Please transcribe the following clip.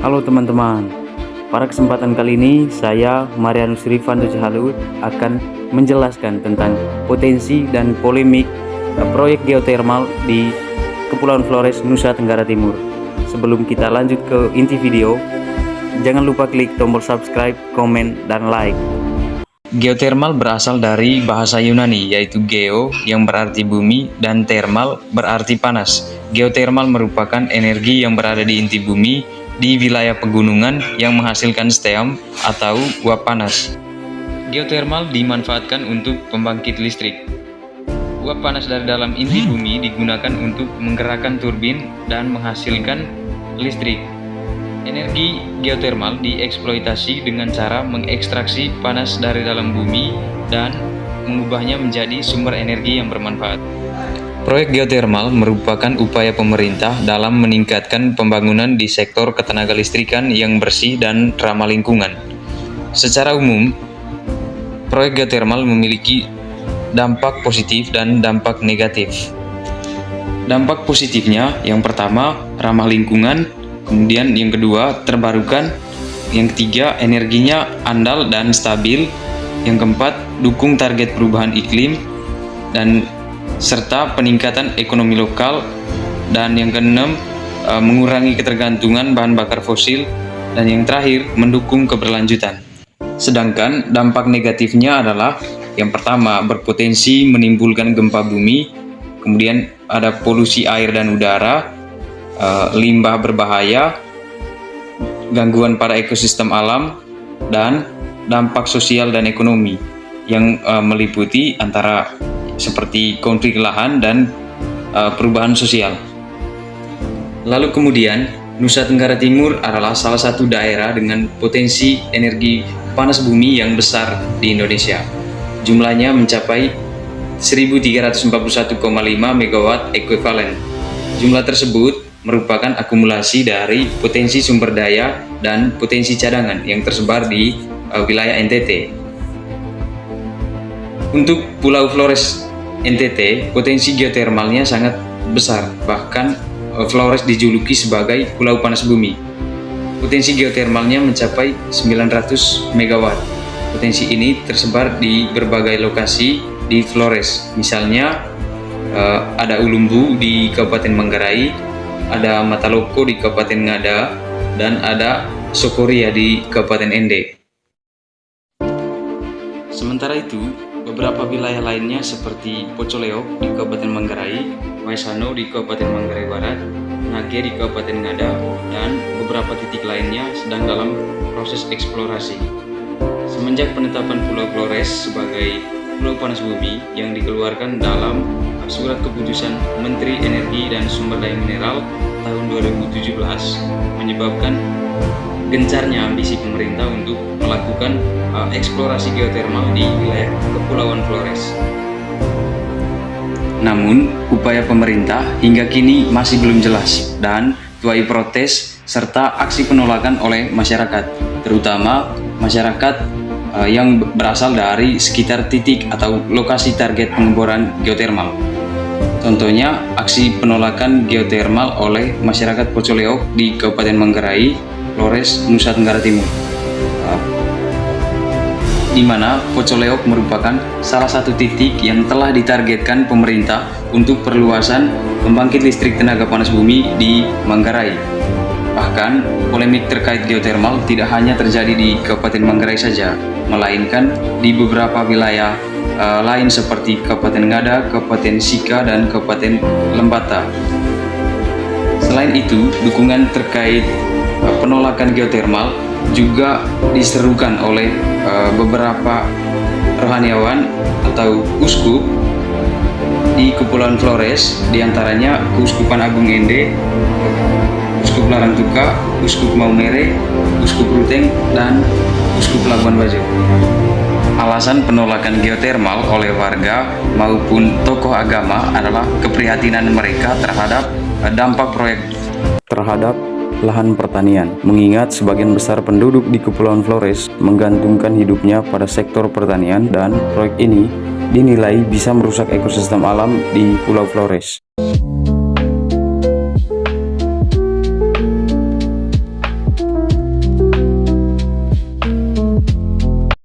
Halo teman-teman, pada kesempatan kali ini saya Marianus Rifanto Jahalut akan menjelaskan tentang potensi dan polemik proyek geotermal di Kepulauan Flores, Nusa Tenggara Timur. Sebelum kita lanjut ke inti video, jangan lupa klik tombol subscribe, komen, dan like. Geotermal berasal dari bahasa Yunani yaitu geo yang berarti bumi dan thermal berarti panas. Geotermal merupakan energi yang berada di inti bumi di wilayah pegunungan yang menghasilkan steam atau uap panas. Geotermal dimanfaatkan untuk pembangkit listrik. Uap panas dari dalam inti bumi digunakan untuk menggerakkan turbin dan menghasilkan listrik. Energi geotermal dieksploitasi dengan cara mengekstraksi panas dari dalam bumi dan mengubahnya menjadi sumber energi yang bermanfaat. Proyek geotermal merupakan upaya pemerintah dalam meningkatkan pembangunan di sektor ketenagalistrikan yang bersih dan ramah lingkungan. Secara umum, proyek geotermal memiliki dampak positif dan dampak negatif. Dampak positifnya, yang pertama, ramah lingkungan, kemudian yang kedua, terbarukan, yang ketiga, energinya andal dan stabil, yang keempat, dukung target perubahan iklim, dan serta peningkatan ekonomi lokal, dan yang keenam, mengurangi ketergantungan bahan bakar fosil, dan yang terakhir, mendukung keberlanjutan. Sedangkan dampak negatifnya adalah yang pertama, berpotensi menimbulkan gempa bumi, kemudian ada polusi air dan udara, limbah berbahaya, gangguan pada ekosistem alam, dan dampak sosial dan ekonomi yang meliputi antara seperti konflik lahan dan perubahan sosial. Lalu kemudian, Nusa Tenggara Timur adalah salah satu daerah dengan potensi energi panas bumi yang besar di Indonesia. Jumlahnya mencapai 1.341,5 MW ekuivalen. Jumlah tersebut merupakan akumulasi dari potensi sumber daya dan potensi cadangan yang tersebar di wilayah NTT. Untuk Pulau Flores NTT, potensi geotermalnya sangat besar, bahkan Flores dijuluki sebagai Pulau Panas Bumi. Potensi geotermalnya mencapai 900 MW. Potensi ini tersebar di berbagai lokasi di Flores, misalnya ada Ulumbu di Kabupaten Manggarai, ada Mataloko di Kabupaten Ngada, dan ada Sokoria di Kabupaten Ende. Sementara itu, beberapa wilayah lainnya seperti Pocoleok di Kabupaten Manggarai, Waisano di Kabupaten Manggarai Barat, Nage di Kabupaten Ngada, dan beberapa titik lainnya sedang dalam proses eksplorasi. Semenjak penetapan Pulau Flores sebagai Pulau Panas Bumi yang dikeluarkan dalam Surat Keputusan Menteri Energi dan Sumber Daya Mineral tahun 2017 menyebabkan gencarnya ambisi pemerintah untuk melakukan eksplorasi geotermal di wilayah Kepulauan Flores. Namun, upaya pemerintah hingga kini masih belum jelas dan tuai protes serta aksi penolakan oleh masyarakat, terutama masyarakat yang berasal dari sekitar titik atau lokasi target pengeboran geotermal. Contohnya, aksi penolakan geotermal oleh masyarakat Pocoleok di Kabupaten Manggarai, Flores, Nusa Tenggara Timur, di mana Pocoleok merupakan salah satu titik yang telah ditargetkan pemerintah untuk perluasan pembangkit listrik tenaga panas bumi di Manggarai. Bahkan, polemik terkait geotermal tidak hanya terjadi di Kabupaten Manggarai saja, melainkan di beberapa wilayah lain seperti Kabupaten Ngada, Kabupaten Sika, dan Kabupaten Lembata. Selain itu, dukungan terkait penolakan geotermal juga diserukan oleh beberapa rohaniawan atau uskup di Kepulauan Flores, diantaranya Keuskupan Agung Ende, Uskup Larantuka, Uskup Maumere, Uskup Ruteng, dan Uskup Labuan Bajo. Alasan penolakan geotermal oleh warga maupun tokoh agama adalah keprihatinan mereka terhadap dampak proyek terhadap lahan pertanian, mengingat sebagian besar penduduk di Kepulauan Flores menggantungkan hidupnya pada sektor pertanian dan proyek ini dinilai bisa merusak ekosistem alam di Pulau Flores.